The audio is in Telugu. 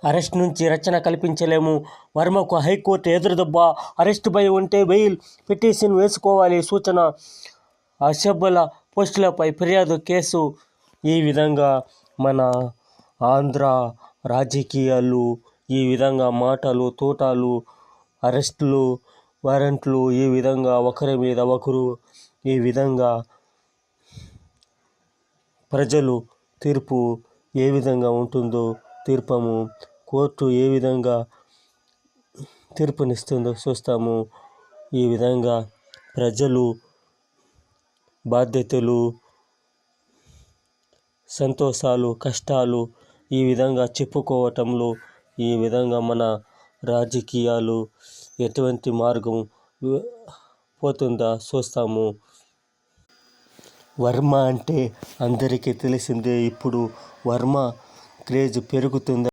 అరెస్ట్ నుంచి రక్షణ కల్పించలేము. వర్మకు హైకోర్టు ఎదురుదెబ్బ. అరెస్ట్ భయం ఉంటే బెయిల్ పిటిషన్ వేసుకోవాలి సూచన. అసభ్యుల పోస్టులపై ఫిర్యాదు కేసు. ఈ విధంగా మన ఆంధ్ర రాజకీయాలు ఈ విధంగా మాటలు తూటాలు, అరెస్టులు, వారెంట్లు ఈ విధంగా ఒకరి మీద ఒకరు ఈ విధంగా ప్రజలు తీర్పు ఏ విధంగా ఉంటుందో తీర్పము. కోర్టు ఏ విధంగా తీర్పునిస్తుందో చూస్తాము. ఈ విధంగా ప్రజలు బాధ్యతలు, సంతోషాలు, కష్టాలు ఈ విధంగా చెప్పుకోవటంలో ఈ విధంగా మన రాజకీయాలు ఎటువంటి మార్గం పోతుందా చూస్తాము. వర్మ అంటే అందరికీ తెలిసిందే. ఇప్పుడు వర్మ క్రేజ్ పెరుగుతుంది.